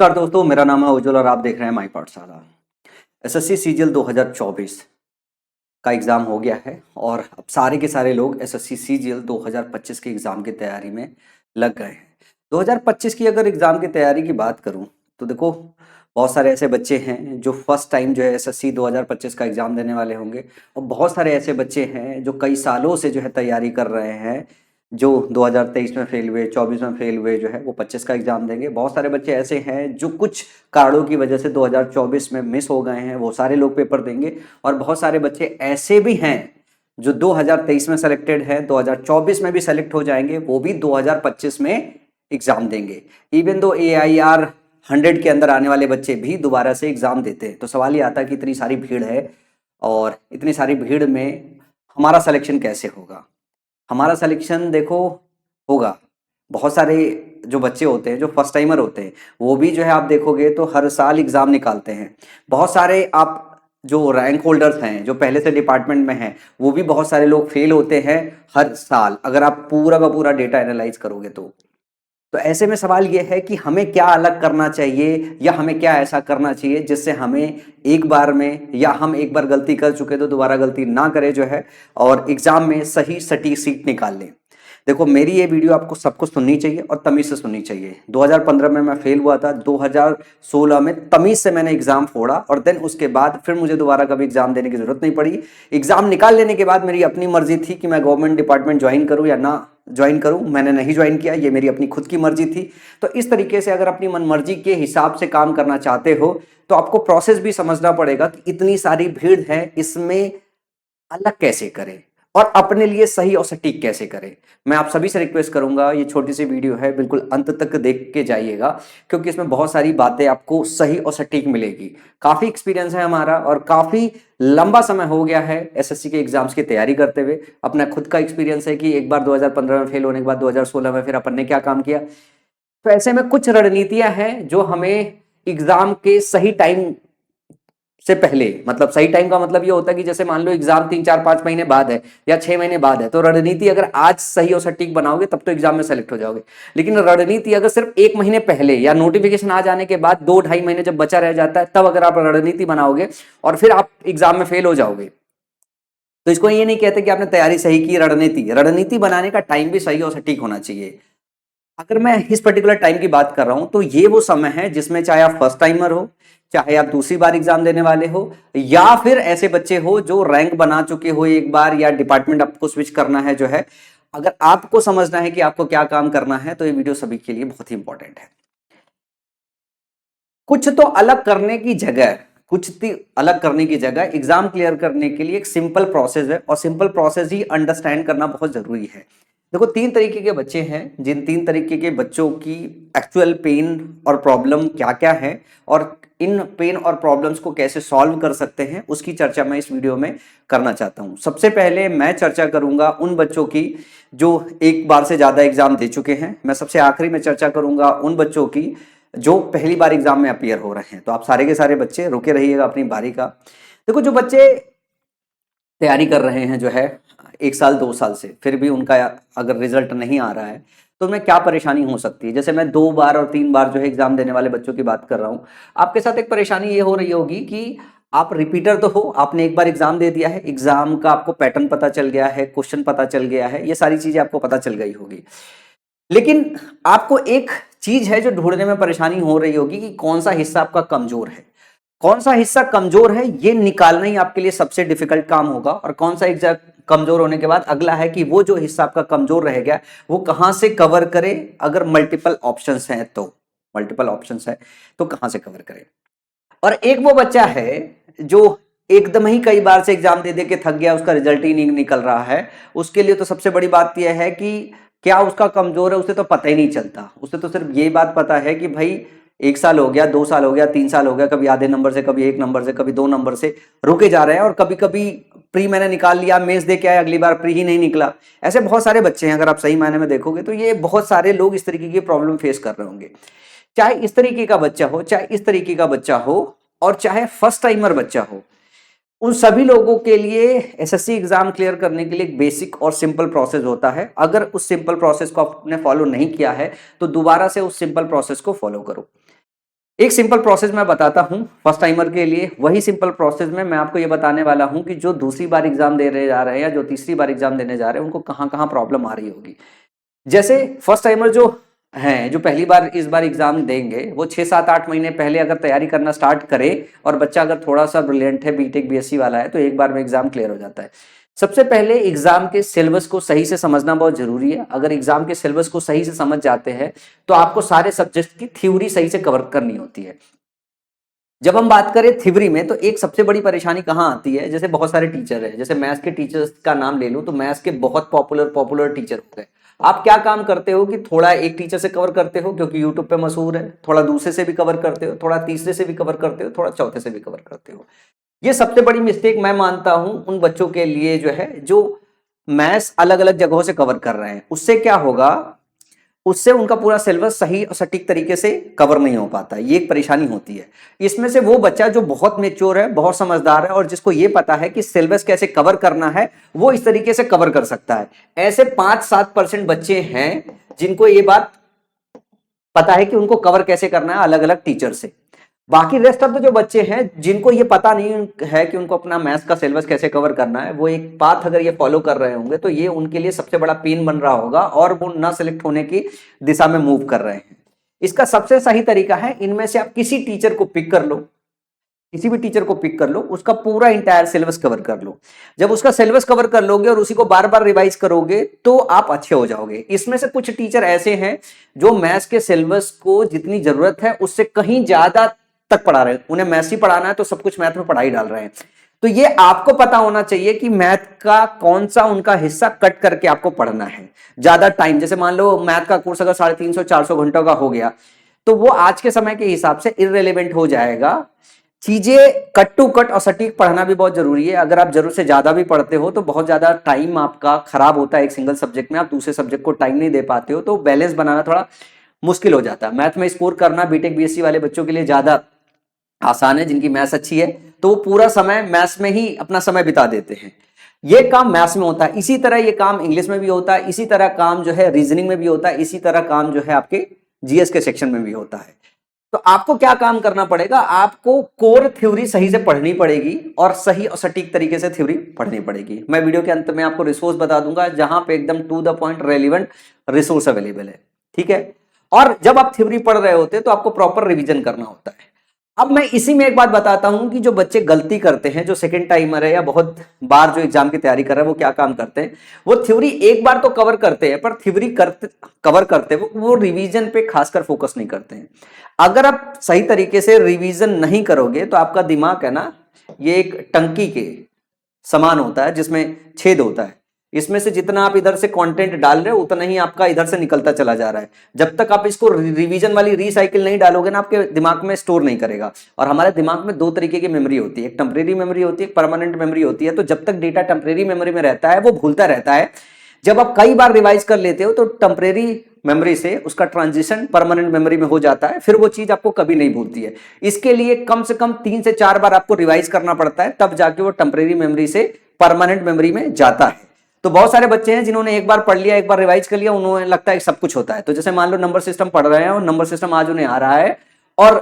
नमस्कार दोस्तों, मेरा नाम है उज्जवल और आप देख रहे हैं माई पाठशाला। एसएससी सीजीएल 2024 का एग्ज़ाम हो गया है और अब सारे के सारे लोग एसएससी सीजीएल 2025 के एग्ज़ाम की तैयारी में लग गए हैं। 2025 की अगर एग्ज़ाम की तैयारी की बात करूं तो देखो, बहुत सारे ऐसे बच्चे हैं जो फर्स्ट टाइम जो है एसएससी 2025 का एग्ज़ाम देने वाले होंगे और बहुत सारे ऐसे बच्चे हैं जो कई सालों से जो है तैयारी कर रहे हैं, जो 2023 में फेल हुए, 24 में फेल हुए, जो है वो 25 का एग्ज़ाम देंगे। बहुत सारे बच्चे ऐसे हैं जो कुछ कारणों की वजह से 2024 में मिस हो गए हैं, वो सारे लोग पेपर देंगे। और बहुत सारे बच्चे ऐसे भी हैं जो 2023 में सेलेक्टेड हैं, 2024 में भी सेलेक्ट हो जाएंगे, वो भी 2025 में एग्ज़ाम देंगे। इवन दो AIR 100 के अंदर आने वाले बच्चे भी दोबारा से एग्ज़ाम देते हैं। तो सवाल ये आता है कि इतनी सारी भीड़ है और इतनी सारी भीड़ में हमारा सिलेक्शन कैसे होगा। हमारा सिलेक्शन देखो होगा, बहुत सारे जो बच्चे होते हैं जो फर्स्ट टाइमर होते हैं वो भी जो है आप देखोगे तो हर साल एग्ज़ाम निकालते हैं। बहुत सारे आप जो रैंक होल्डर्स हैं जो पहले से डिपार्टमेंट में हैं वो भी बहुत सारे लोग फेल होते हैं हर साल, अगर आप पूरा का पूरा डेटा एनालाइज करोगे तो ऐसे में सवाल ये है कि हमें क्या अलग करना चाहिए या हमें क्या ऐसा करना चाहिए जिससे हमें एक बार में, या हम एक बार गलती कर चुके तो दोबारा गलती ना करें जो है और एग्जाम में सही सटीक सीट निकाल लें। देखो, मेरी ये वीडियो आपको सबको सुननी चाहिए और तमीज से सुननी चाहिए। 2015 में मैं फेल हुआ था, 2016 में तमीज से मैंने एग्जाम फोड़ा और देन उसके बाद फिर मुझे दोबारा कभी एग्जाम देने की जरूरत नहीं पड़ी। एग्जाम निकाल लेने के बाद मेरी अपनी मर्जी थी कि मैं गवर्नमेंट डिपार्टमेंट ज्वाइन करूं या ना ज्वाइन करूं। मैंने नहीं ज्वाइन किया, ये मेरी अपनी खुद की मर्जी थी। तो इस तरीके से अगर अपनी मन मर्जी के हिसाब से काम करना चाहते हो तो आपको प्रोसेस भी समझना पड़ेगा कि इतनी सारी भीड़ है, इसमें अलग कैसे करें और अपने लिए सही और सटीक कैसे करें। मैं आप सभी से रिक्वेस्ट करूंगा, ये छोटी सी वीडियो है, बिल्कुल अंत तक देख के जाइएगा क्योंकि इसमें बहुत सारी बातें आपको सही और सटीक मिलेगी। काफी एक्सपीरियंस है हमारा और काफी लंबा समय हो गया है एसएससी के एग्जाम्स की तैयारी करते हुए। अपना खुद का एक्सपीरियंस है कि एक बार 2015 में फेल होने के बाद 2016 में फिर अपन ने क्या काम किया। तो ऐसे में कुछ रणनीतियां हैं जो हमें एग्जाम के सही टाइम से पहले, मतलब सही टाइम का मतलब ये होता है कि जैसे मान लो एग्जाम 3-4-5 महीने बाद है या 6 महीने बाद है, तो रणनीति अगर आज सही और सटीक बनाओगे तब तो एग्जाम में सेलेक्ट हो जाओगे। लेकिन रणनीति अगर सिर्फ 1 महीने पहले या नोटिफिकेशन आ जाने के बाद 2-2.5 महीने जब बचा रह जाता है तब अगर आप रणनीति बनाओगे और फिर आप एग्जाम में फेल हो जाओगे, तो इसको ये नहीं कहते कि आपने तैयारी सही की। रणनीति बनाने का टाइम भी सही और सटीक होना चाहिए। अगर मैं इस पर्टिकुलर टाइम की बात कर रहा हूं तो ये वो समय है जिसमें चाहे आप फर्स्ट टाइमर हो, चाहे आप दूसरी बार एग्जाम देने वाले हो, या फिर ऐसे बच्चे हो जो रैंक बना चुके हो एक बार या डिपार्टमेंट आपको स्विच करना है जो है। अगर आपको समझना है कि आपको क्या काम करना है तो ये वीडियो सभी के लिए बहुत ही इंपॉर्टेंट है। कुछ तो अलग करने की जगह, एग्जाम क्लियर करने के लिए एक सिंपल प्रोसेस है और सिंपल प्रोसेस ही अंडरस्टैंड करना बहुत जरूरी है। देखो, 3 तरीके के बच्चे हैं, जिन 3 तरीके के बच्चों की एक्चुअल पेन और प्रॉब्लम क्या क्या है और इन पेन और प्रॉब्लम्स को कैसे सॉल्व कर सकते हैं उसकी चर्चा मैं इस वीडियो में करना चाहता हूं। सबसे पहले मैं चर्चा करूंगा उन बच्चों की जो एक बार से ज्यादा एग्जाम दे चुके हैं। मैं सबसे आखिरी में चर्चा करूंगा उन बच्चों की जो पहली बार एग्जाम में अपीयर हो रहे हैं। तो आप सारे के सारे बच्चे रुके रहिएगा अपनी बारी का। देखो, जो बच्चे तैयारी कर रहे हैं जो है 1 साल 2 साल से, फिर भी उनका अगर रिजल्ट नहीं आ रहा है तो उनमें क्या परेशानी हो सकती है। जैसे मैं 2 बार और 3 बार जो है एग्जाम देने वाले बच्चों की बात कर रहा हूं, आपके साथ एक परेशानी ये हो रही होगी कि आप रिपीटर तो हो, आपने एक बार एग्जाम दे दिया है, एग्जाम का आपको पैटर्न पता चल गया है, क्वेश्चन पता चल गया है, ये सारी चीजें आपको पता चल गई होगी। लेकिन आपको एक चीज है जो ढूंढने में परेशानी हो रही होगी कि कौन सा हिस्सा आपका कमजोर है। कौन सा हिस्सा कमजोर है ये निकालना ही आपके लिए सबसे डिफिकल्ट काम होगा। और कौन सा एग्जाम कमजोर होने के बाद अगला है कि वो जो हिस्सा आपका कमजोर रह गया वो कहां से कवर करे। अगर मल्टीपल ऑप्शंस हैं तो कहां से कवर करे। और एक वो बच्चा है जो एकदम ही कई बार से एग्जाम दे दे के थक गया, उसका रिजल्ट ही नहीं निकल रहा है। उसके लिए तो सबसे बड़ी बात यह है कि क्या उसका कमजोर है उसे तो पता ही नहीं चलता। उसे तो सिर्फ ये बात पता है कि भाई 1 साल हो गया, 2 साल हो गया, 3 साल हो गया, कभी आधे नंबर से, कभी 1 नंबर से, कभी 2 नंबर से रुके जा रहे हैं और कभी कभी प्री मैंने निकाल लिया, मेंस दे के आए, अगली बार प्री ही नहीं निकला। ऐसे बहुत सारे बच्चे हैं, अगर आप सही मायने में देखोगे तो ये बहुत सारे लोग इस तरीके की प्रॉब्लम फेस कर रहे होंगे। चाहे इस तरीके का बच्चा हो, चाहे इस तरीके का बच्चा हो और चाहे फर्स्ट टाइमर बच्चा हो, उन सभी लोगों के लिए एसएससी एग्जाम क्लियर करने के लिए एक बेसिक और सिंपल प्रोसेस होता है। अगर उस सिंपल प्रोसेस को आपने फॉलो नहीं किया है तो दोबारा से उस सिंपल प्रोसेस को फॉलो करो। एक सिंपल प्रोसेस मैं बताता हूं फर्स्ट टाइमर के लिए। वही सिंपल प्रोसेस में मैं आपको ये बताने वाला हूं कि जो दूसरी बार एग्जाम देने जा रहे हैं या जो तीसरी बार एग्जाम देने जा रहे हैं उनको कहां कहां प्रॉब्लम आ रही होगी। जैसे फर्स्ट टाइमर जो हैं, जो पहली बार इस बार एग्जाम देंगे, वो 6-7-8 महीने पहले अगर तैयारी करना स्टार्ट करे और बच्चा अगर थोड़ा सा ब्रिलियंट है, बीटेक बीएससी वाला है, तो एक बार में एग्जाम क्लियर हो जाता है। सबसे पहले एग्जाम के सिलेबस को सही से समझना बहुत जरूरी है। अगर एग्जाम के सिलेबस को सही से समझ जाते हैं तो आपको सारे सब्जेक्ट की थ्योरी सही से कवर करनी होती है। जब हम बात करें थ्योरी में तो एक सबसे बड़ी परेशानी कहाँ आती है, जैसे बहुत सारे टीचर हैं, जैसे मैथ्स के टीचर्स का नाम ले लूं तो मैथ्स के बहुत पॉपुलर टीचर होते हैं। आप क्या काम करते हो कि थोड़ा एक टीचर से कवर करते हो क्योंकि यूट्यूब पे मशहूर है, थोड़ा दूसरे से भी कवर करते हो, थोड़ा तीसरे से भी कवर करते हो, थोड़ा चौथे से भी कवर करते हो। ये सबसे बड़ी मिस्टेक मैं मानता हूं उन बच्चों के लिए जो है जो मैथ्स अलग अलग जगहों से कवर कर रहे हैं। उससे क्या होगा, उससे उनका पूरा सिलेबस सही और सटीक तरीके से कवर नहीं हो पाता। ये एक परेशानी होती है। इसमें से वो बच्चा जो बहुत मेच्योर है, बहुत समझदार है और जिसको ये पता है कि सिलेबस कैसे कवर करना है, वो इस तरीके से कवर कर सकता है। ऐसे 5-7% बच्चे हैं जिनको ये बात पता है कि उनको कवर कैसे करना है अलग अलग टीचर से। बाकी रेस्ट ऑफ द जो बच्चे हैं जिनको ये पता नहीं है कि उनको अपना मैथ्स का सिलेबस कैसे कवर करना है, वो एक पाथ अगर ये फॉलो कर रहे होंगे तो ये उनके लिए सबसे बड़ा पेन बन रहा होगा और वो ना सिलेक्ट होने की दिशा में मूव कर रहे हैं। इसका सबसे सही तरीका है, इनमें से आप किसी टीचर को पिक कर लो, किसी भी टीचर को पिक कर लो, उसका पूरा इंटायर सिलेबस कवर कर लो। जब उसका सिलेबस कवर कर लोगे और उसी को बार बार रिवाइज करोगे तो आप अच्छे हो जाओगे। इसमें से कुछ टीचर ऐसे हैं जो मैथ्स के सिलेबस को जितनी जरूरत है उससे कहीं ज्यादा तक पढ़ा रहे हैं। उन्हें मैथ्स ही पढ़ाना है तो सब कुछ मैथ में पढ़ा ही डाल रहे हैं। तो ये आपको पता होना चाहिए कि मैथ का कौन सा उनका हिस्सा कट करके आपको पढ़ना है ज्यादा टाइम। जैसे मान लो मैथ का कोर्स अगर 350-400 घंटों का हो गया तो वो आज के समय के हिसाब से इररिलेवेंट हो जाएगा। चीजें कट टू कट और सटीक पढ़ना भी बहुत जरूरी है। अगर आप जरूरत से ज्यादा भी पढ़ते हो तो बहुत ज्यादा टाइम आपका खराब होता है एक सिंगल सब्जेक्ट में, आप दूसरे सब्जेक्ट को टाइम नहीं दे पाते हो, तो बैलेंस बनाना थोड़ा मुश्किल हो जाता है। मैथ में स्कोर करना बीटेक बीएससी वाले बच्चों के लिए ज्यादा आसान है, जिनकी मैथ्स अच्छी है तो वो पूरा समय मैथ्स में ही अपना समय बिता देते हैं। ये काम मैथ्स में होता है, इसी तरह ये काम इंग्लिश में भी होता है, इसी तरह काम जो है रीजनिंग में भी होता है, इसी तरह काम जो है आपके जीएस के सेक्शन में भी होता है। तो आपको क्या काम करना पड़ेगा, आपको कोर थ्योरी सही से पढ़नी पड़ेगी और सही और सटीक तरीके से थ्योरी पढ़नी पड़ेगी। मैं वीडियो के अंत में आपको रिसोर्स बता दूंगा जहां पे एकदम to the point relevant resource available है, ठीक है। और जब आप थ्योरी पढ़ रहे होते हैं तो आपको प्रॉपर रिवीजन करना होता है। अब मैं इसी में एक बात बताता हूं कि जो बच्चे गलती करते हैं, जो सेकंड टाइमर है या बहुत बार जो एग्जाम की तैयारी कर रहे हैं, वो क्या काम करते हैं, वो थ्योरी एक बार तो कवर करते हैं पर थ्योरी कवर करते वो रिवीजन पे खासकर फोकस नहीं करते हैं। अगर आप सही तरीके से रिवीजन नहीं करोगे तो आपका दिमाग है ना, ये एक टंकी के समान होता है जिसमें छेद होता है। इसमें से जितना आप इधर से कंटेंट डाल रहे हो उतना ही आपका इधर से निकलता चला जा रहा है। जब तक आप इसको रिवीजन वाली रीसाइकिल नहीं डालोगे ना, आपके दिमाग में स्टोर नहीं करेगा। और हमारे दिमाग में दो तरीके की मेमोरी होती है, एक टेम्परेरी मेमोरी होती है, एक परमानेंट मेमोरी होती है। तो जब तक डेटा टेम्परेरी मेमोरी में रहता है वो भूलता रहता है। जब आप कई बार रिवाइज कर लेते हो तो टेम्परेरी मेमोरी से उसका ट्रांजिशन परमानेंट मेमोरी में हो जाता है, फिर वो चीज आपको कभी नहीं भूलती है। इसके लिए कम से कम 3 से 4 बार आपको रिवाइज करना पड़ता है, तब जाके वो टेम्परेरी मेमोरी से परमानेंट मेमोरी में जाता है। तो बहुत सारे बच्चे हैं जिन्होंने एक बार पढ़ लिया, एक बार रिवाइज कर लिया, उन्हें लगता है सब कुछ होता है। तो जैसे मान लो नंबर सिस्टम पढ़ रहे हैं और नंबर सिस्टम आज उन्हें आ रहा है और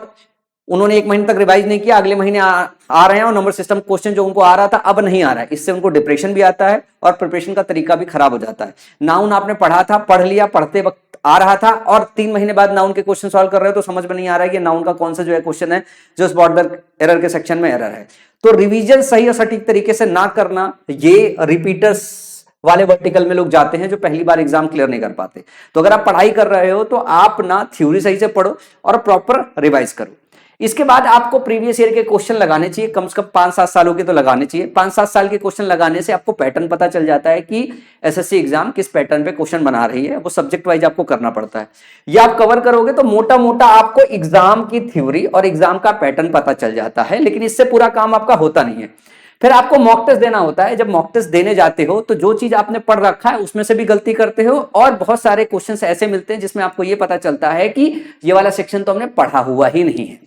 उन्होंने 1 महीने तक रिवाइज नहीं किया, अगले महीने आ रहे हैं और नंबर सिस्टम क्वेश्चन जो उनको आ रहा था अब नहीं आ रहा है। इससे उनको डिप्रेशन भी आता है और प्रिपरेशन का तरीका भी खराब हो जाता है। नाउन आपने पढ़ा था, पढ़ लिया, पढ़ते वक्त आ रहा था और 3 महीने बाद नाउन के क्वेश्चन सॉल्व कर रहे हो तो समझ में नहीं आ रहा है कि नाउन का कौन सा जो है क्वेश्चन है जो इस बॉर्डर एरर के सेक्शन में एरर है। तो रिवीजन सही और सटीक तरीके से ना करना, ये रिपीटर्स वाले वर्टिकल में लोग जाते हैं जो पहली बार एग्जाम क्लियर नहीं कर पाते। तो अगर आप पढ़ाई कर रहे हो तो आप ना थ्योरी सही से पढ़ो और प्रॉपर रिवाइज करो। इसके बाद आपको प्रीवियस ईयर के क्वेश्चन लगाने चाहिए, कम से कम 5-7 सालों के तो लगाने चाहिए। 5-7 साल के क्वेश्चन लगाने से आपको पैटर्न पता चल जाता है कि एसएससी एग्जाम किस पैटर्न पे क्वेश्चन बना रही है। वो सब्जेक्ट वाइज आपको करना पड़ता है। ये आप कवर करोगे तो मोटा मोटा आपको एग्जाम की थ्योरी और एग्जाम का पैटर्न पता चल जाता है, लेकिन इससे पूरा काम आपका होता नहीं है। फिर आपको मॉक टेस्ट देना होता है। जब मॉक टेस्ट देने जाते हो तो जो चीज आपने पढ़ रखा है उसमें से भी गलती करते हो और बहुत सारे क्वेश्चंस ऐसे मिलते हैं जिसमें आपको ये पता चलता है कि ये वाला सेक्शन तो हमने पढ़ा हुआ ही नहीं है।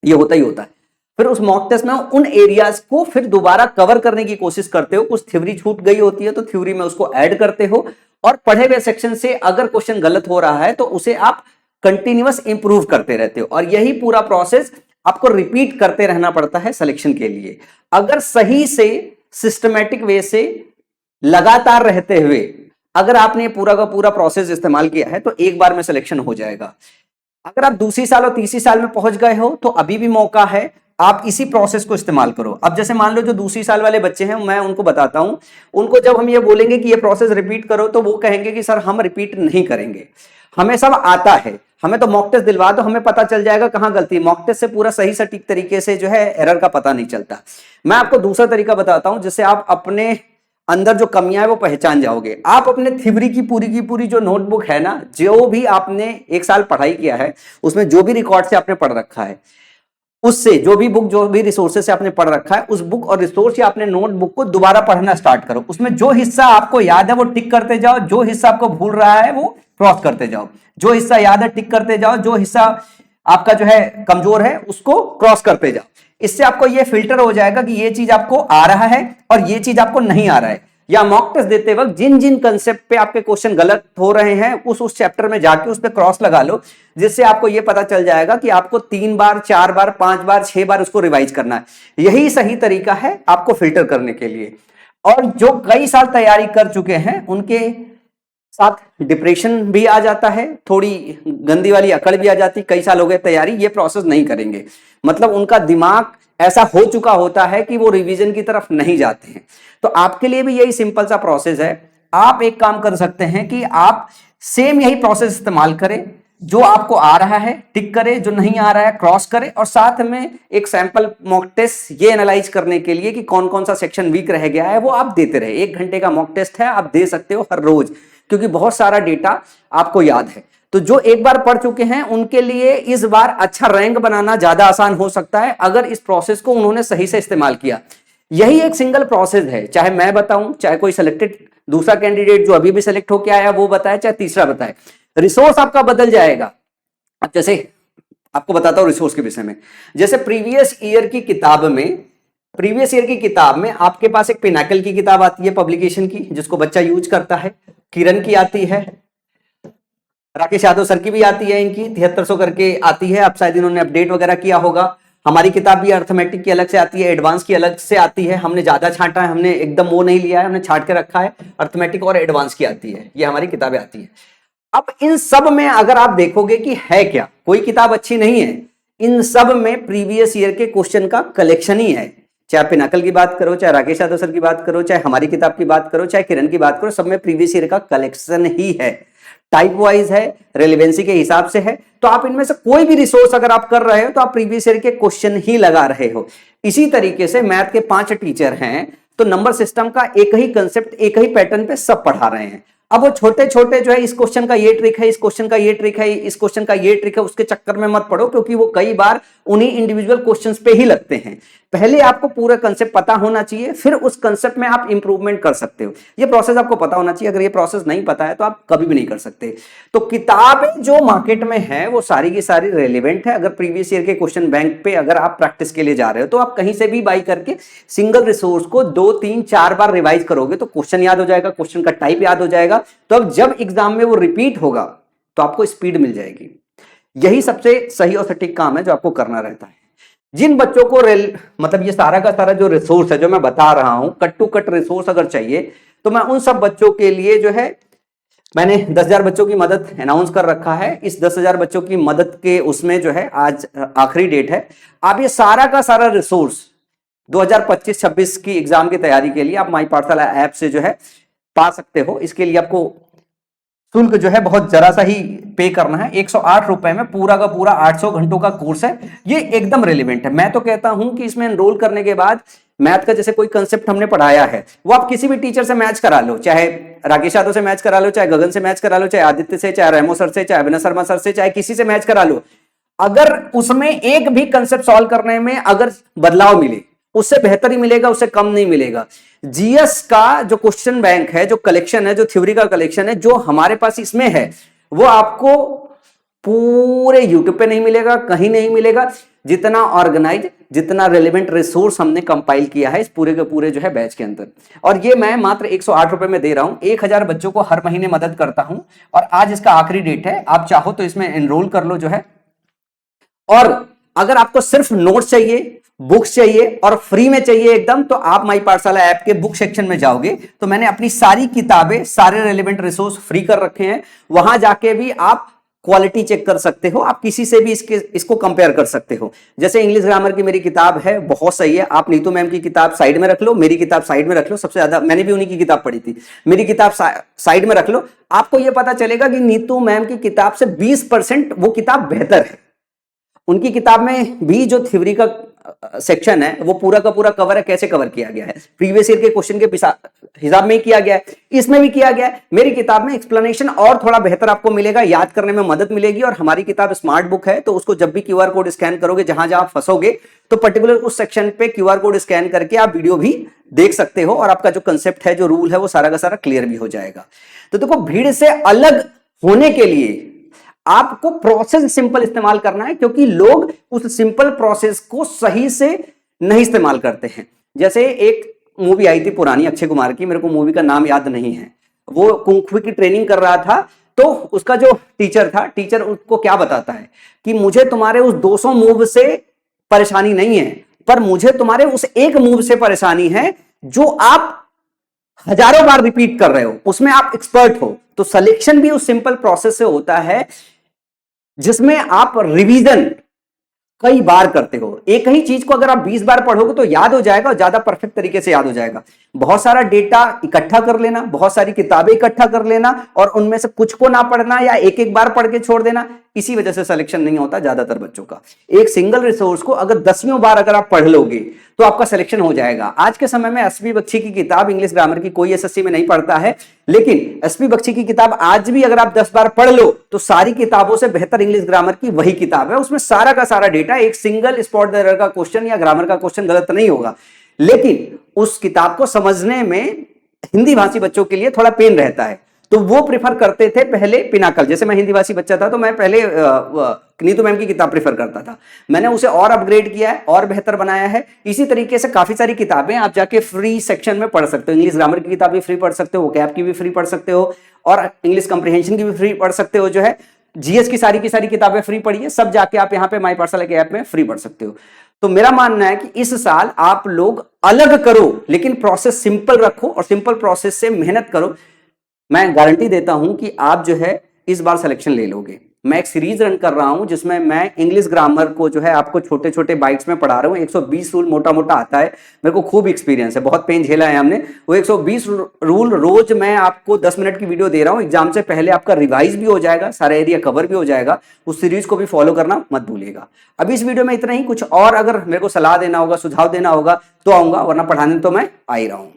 ये होता ही होता है। फिर उस मॉक टेस्ट में उन एरियाज को फिर दोबारा कवर करने की कोशिश करते हो। कुछ थ्योरी छूट गई होती है तो थ्योरी में उसको ऐड करते हो और पढ़े हुए सेक्शन से अगर क्वेश्चन गलत हो रहा है तो उसे आप कंटिन्यूअस इंप्रूव करते रहते हो और यही पूरा प्रोसेस आपको रिपीट करते रहना पड़ता है सिलेक्शन के लिए। अगर सही से सिस्टमैटिक वे से लगातार रहते हुए अगर आपने पूरा का पूरा प्रोसेस इस्तेमाल किया है तो एक बार में सिलेक्शन हो जाएगा। अगर आप दूसरी साल और तीसरी साल में पहुंच गए हो तो अभी भी मौका है, आप इसी प्रोसेस को इस्तेमाल करो। अब जैसे मान लो जो दूसरी साल वाले बच्चे हैं, मैं उनको बताता हूं, उनको जब हम ये बोलेंगे कि ये प्रोसेस रिपीट करो तो वो कहेंगे कि सर हम रिपीट नहीं करेंगे, हमें सब आता है, हमें तो मॉक टेस्ट दिलवा दो, हमें पता चल जाएगा कहां गलती है। मॉक टेस्ट से पूरा सही सटीक तरीके से जो है एरर का पता नहीं चलता। मैं आपको दूसरा तरीका बताता हूं जिससे आप अपने अंदर जो कमियां है वो पहचान जाओगे। आप अपने थ्योरी की पूरी जो नोटबुक है ना, जो भी आपने एक साल पढ़ाई किया है उसमें जो भी रिकॉर्ड से आपने पढ़ रखा है, उससे जो भी बुक जो भी रिसोर्सेस से आपने पढ़ रखा है, उस बुक और रिसोर्स या अपने नोटबुक को दोबारा पढ़ना स्टार्ट करो। उसमें जो हिस्सा आपको याद है वो टिक करते जाओ, जो हिस्सा आपको भूल रहा है वो क्रॉस करते जाओ। जो हिस्सा याद है टिक करते जाओ, जो हिस्सा आपका जो है कमजोर है उसको क्रॉस करते जाओ। इससे आपको ये फिल्टर हो जाएगा कि ये चीज आपको आ रहा है और ये चीज आपको नहीं आ रहा है। या मॉक टेस्ट देते वक्त जिन जिन कंसेप्ट पे आपके क्वेश्चन गलत हो रहे हैं उस चैप्टर में जाके उस पे क्रॉस लगा लो, जिससे आपको यह पता चल जाएगा कि आपको 3 बार 4 बार 5 बार 6 बार उसको रिवाइज करना है। यही सही तरीका है आपको फिल्टर करने के लिए। और जो कई साल तैयारी कर चुके हैं उनके साथ डिप्रेशन भी आ जाता है, थोड़ी गंदी वाली अकड़ भी आ जाती, कई साल हो गए तैयारी, ये प्रोसेस नहीं करेंगे, मतलब उनका दिमाग ऐसा हो चुका होता है कि वो रिवीजन की तरफ नहीं जाते हैं। तो आपके लिए भी यही सिंपल सा प्रोसेस है। आप एक काम कर सकते हैं कि आप सेम यही प्रोसेस इस्तेमाल करें, जो आपको आ रहा है टिक करे, जो नहीं आ रहा है क्रॉस करे, और साथ में एक सैंपल मॉक टेस्ट ये एनालाइज करने के लिए कि कौन कौन सा सेक्शन वीक रह गया है वो आप देते रहे। 1 घंटे का मॉक टेस्ट है, आप दे सकते हो हर रोज, क्योंकि बहुत सारा डेटा आपको याद है। तो जो एक बार पढ़ चुके हैं उनके लिए इस बार अच्छा रैंक बनाना ज्यादा आसान हो सकता है अगर इस प्रोसेस को उन्होंने सही से इस्तेमाल किया। यही एक सिंगल प्रोसेस है, चाहे मैं बताऊं, चाहे कोई सिलेक्टेड दूसरा कैंडिडेट जो अभी भी सिलेक्ट होकर आया वो बताए, चाहे तीसरा बताए, रिसोर्स आपका बदल जाएगा। अब जैसे आपको बताता हूं रिसोर्स के विषय में, जैसे प्रीवियस ईयर की किताब में आपके पास एक पिनाकल की किताब आती है पब्लिकेशन की, जिसको बच्चा यूज करता है, किरण की आती है, राकेश यादव सर की भी आती है, इनकी 7300 करके आती है, अब शायद इन्होंने अपडेट वगैरह किया होगा। हमारी किताब भी अर्थमेटिक की अलग से आती है, एडवांस की अलग से आती है, हमने ज्यादा छांटा है, हमने एकदम वो नहीं लिया है, हमने छांट के रखा है, अर्थमेटिक और एडवांस की आती है, ये हमारी किताबें आती है। अब इन सब में अगर आप देखोगे कि है क्या, कोई किताब अच्छी नहीं है, इन सब में प्रीवियस ईयर के क्वेश्चन का कलेक्शन ही है। चाहे पिनाकल की बात करो, चाहे राकेश यादव सर की बात करो, चाहे हमारी किताब की बात करो, चाहे किरण की बात करो, सब में प्रीवियस ईयर का कलेक्शन ही है, टाइप वाइज है, रेलेवेंसी के हिसाब से है। तो आप इनमें से कोई भी रिसोर्स अगर आप कर रहे हो तो आप प्रीवियस ईयर के क्वेश्चन ही लगा रहे हो। इसी तरीके से मैथ के 5 टीचर हैं तो नंबर सिस्टम का एक ही कंसेप्ट एक ही पैटर्न पे सब पढ़ा रहे हैं। अब वो छोटे छोटे जो है, इस क्वेश्चन का ये ट्रिक है, इस क्वेश्चन का ये ट्रिक है, इस क्वेश्चन का ये ट्रिक है, उसके चक्कर में मत पड़ो, क्योंकि वो कई बार उन्हीं इंडिविजुअल क्वेश्चंस पे ही लगते हैं। पहले आपको पूरा कंसेप्ट पता होना चाहिए, फिर उस कंसेप्ट में आप इंप्रूवमेंट कर सकते हो। ये प्रोसेस आपको पता होना चाहिए, अगर ये प्रोसेस नहीं पता है तो आप कभी भी नहीं कर सकते। तो किताबें जो मार्केट में है वो सारी की सारी रेलिवेंट है। अगर प्रीवियस ईयर के क्वेश्चन बैंक पे अगर आप प्रैक्टिस के लिए जा रहे हो तो आप कहीं से भी बाई करके सिंगल रिसोर्स को 2 3 4 बार रिवाइज करोगे तो क्वेश्चन याद हो जाएगा, क्वेश्चन का टाइप याद हो जाएगा। तो अब जब एग्जाम में वो रिपीट होगा तो आपको स्पीड मिल जाएगी। यही सबसे सही और सटीक काम है जो आपको करना रहता है। जिन बच्चों को मतलब ये सारा का सारा जो रिसोर्स है जो मैं बता रहा हूं, कट टू कट रिसोर्स अगर चाहिए तो मैं उन सब बच्चों के लिए जो है मैंने 10,000 बच्चों की मदद अनाउंस कर रखा है। इस 10,000 बच्चों की मदद के उसमें जो है आज आखिरी डेट है। आप ये सारा का सारा रिसोर्स 2025-26 की एग्जाम की तैयारी के लिए आप माई पाठशाला ऐप से जो है पा सकते हो। इसके लिए आपको शुल्क जो है बहुत जरा सा ही पे करना है, 108 रुपए में पूरा का पूरा 800 घंटों का कोर्स है। ये एकदम रेलिवेंट है। मैं तो कहता हूं कि इसमें एनरोल करने के बाद मैथ का जैसे कोई कंसेप्ट हमने पढ़ाया है वो आप किसी भी टीचर से मैच करा लो, चाहे राकेश यादव से मैच करा लो, चाहे गगन से मैच करा लो, चाहे आदित्य से, चाहे रेमो सर से, चाहे अभिनव शर्मा सर से, चाहे किसी से मैच करा लो। अगर उसमें एक भी कंसेप्ट सॉल्व करने में अगर बदलाव मिले, उससे बेहतर ही मिलेगा, उससे कम नहीं मिलेगा। जीएस का जो क्वेश्चन बैंक है, जो कलेक्शन है, जो थ्योरी का कलेक्शन है, जो हमारे पास इसमें है, वो आपको पूरे यूट्यूब पे नहीं मिलेगा, कहीं नहीं मिलेगा। जितना ऑर्गेनाइज, जितना रेलिवेंट रिसोर्स हमने कंपाइल किया है इस पूरे के पूरे जो है बैच के अंदर। और ये मैं मात्र 108 रुपए में दे रहा हूं, 1000 बच्चों को हर महीने मदद करता हूं और आज इसका आखिरी डेट है। आप चाहो तो इसमें एनरोल कर लो जो है। और अगर आपको सिर्फ नोट्स चाहिए, बुक्स चाहिए और फ्री में चाहिए एकदम, तो आप माई पाठशाला ऐप के बुक सेक्शन में जाओगे तो मैंने अपनी सारी किताबें, सारे रेलिवेंट रिसोर्स फ्री कर रखे हैं। वहां जाके भी आप क्वालिटी चेक कर सकते हो, आप किसी से भी इसको कंपेयर कर सकते हो। जैसे इंग्लिश ग्रामर की मेरी किताब है, बहुत सही है। आप नीतू मैम की किताब साइड में रख लो, मेरी किताब साइड में रख लो। सबसे ज्यादा मैंने भी उन्हीं की किताब पढ़ी थी, मेरी किताब साइड में रख लो। आपको यह पता चलेगा कि नीतू मैम की किताब से 20% वो किताब बेहतर है। उनकी किताब में भी जो थ्योरी का सेक्शन है वो पूरा का पूरा कवर है, कैसे कवर किया गया है, प्रीवियस ईयर के क्वेश्चन के हिसाब में ही किया गया है, इसमें भी किया गया है। मेरी किताब में एक्सप्लेनेशन और थोड़ा बेहतर आपको मिलेगा, याद करने में मदद मिलेगी। और हमारी किताब स्मार्ट बुक है, तो उसको जब भी क्यूआर कोड स्कैन करोगे, जहां जहां फंसोगे, तो पर्टिकुलर उस सेक्शन पे क्यूआर कोड स्कैन करके आप वीडियो भी देख सकते हो और आपका जो कंसेप्ट है, जो रूल है, वो सारा का सारा क्लियर भी हो जाएगा। तो देखो, भीड़ से अलग होने के लिए आपको प्रोसेस सिंपल इस्तेमाल करना है, क्योंकि लोग उस सिंपल प्रोसेस को सही से नहीं इस्तेमाल करते हैं। जैसे एक मूवी आई थी पुरानी अक्षय कुमार की, मेरे को मूवी का नाम याद नहीं है, वो कुंग-फू की ट्रेनिंग कर रहा था, तो उसका जो टीचर था, टीचर उसको क्या बताता है कि मुझे तुम्हारे उस 200 मूव से परेशानी नहीं है, पर मुझे तुम्हारे उस एक मूव से परेशानी है जो आप हजारों बार रिपीट कर रहे हो, उसमें आप एक्सपर्ट हो। तो सिलेक्शन भी उस सिंपल प्रोसेस से होता है जिसमें आप रिवीजन कई बार करते हो। एक ही चीज को अगर आप 20 बार पढ़ोगे तो याद हो जाएगा और ज्यादा परफेक्ट तरीके से याद हो जाएगा। बहुत सारा डेटा इकट्ठा कर लेना, बहुत सारी किताबें इकट्ठा कर लेना और उनमें से कुछ को ना पढ़ना या एक एक बार पढ़ के छोड़ देना, इसी वजह से सिलेक्शन नहीं होता ज्यादातर बच्चों का। एक सिंगल रिसोर्स को अगर 10वीं बार अगर आप पढ़ लोगे तो आपका सिलेक्शन हो जाएगा। आज के समय में एसपी बख्शी की किताब इंग्लिश ग्रामर की कोई एसएससी में नहीं पढ़ता है, लेकिन एसपी बख्शी की किताब आज भी अगर आप 10 बार पढ़ लो तो सारी किताबों से बेहतर इंग्लिश ग्रामर की वही किताब है। उसमें सारा का सारा डेटा, एक सिंगल स्पॉट एरर का क्वेश्चन या ग्रामर का क्वेश्चन गलत नहीं होगा। लेकिन उस किताब को समझने में हिंदी भाषी बच्चों के लिए थोड़ा पेन रहता है, तो वो प्रेफर करते थे पहले पिनाकल। जैसे मैं हिंदी भाषी बच्चा था तो मैं पहले नीतू मैम की किताब प्रेफर करता था, मैंने उसे और अपग्रेड किया है और बेहतर बनाया है। इसी तरीके से काफी सारी किताबें आप जाके फ्री सेक्शन में पढ़ सकते हो। इंग्लिश ग्रामर की किताब भी फ्री पढ़ सकते हो, वोकैब की भी फ्री पढ़ सकते हो और इंग्लिश कंप्रीहेंशन की भी फ्री पढ़ सकते हो। जो है जीएस की सारी किताबें फ्री पढ़िए, सब जाके आप यहाँ पे माई पाठशाला के ऐप में फ्री पढ़ सकते हो। तो मेरा मानना है कि इस साल आप लोग अलग करो, लेकिन प्रोसेस सिंपल रखो और सिंपल प्रोसेस से मेहनत करो। मैं गारंटी देता हूं कि आप जो है इस बार सिलेक्शन ले लोगे। मैं एक सीरीज रन कर रहा हूं जिसमें मैं इंग्लिश ग्रामर को जो है आपको छोटे छोटे बाइट्स में पढ़ा रहा हूं। 120 रूल मोटा मोटा आता है, मेरे को खूब एक्सपीरियंस है, बहुत पेन झेला है हमने। वो 120 रूल रोज मैं आपको 10 मिनट की वीडियो दे रहा हूं। एग्जाम से पहले आपका रिवाइज भी हो जाएगा, सारा एरिया कवर भी हो जाएगा। उस सीरीज को भी फॉलो करना मत भूलिएगा। अभी इस वीडियो में इतना ही। कुछ और अगर मेरे को सलाह देना होगा, सुझाव देना होगा तो आऊंगा, वरना पढ़ाने तो मैं आ ही रहा हूं।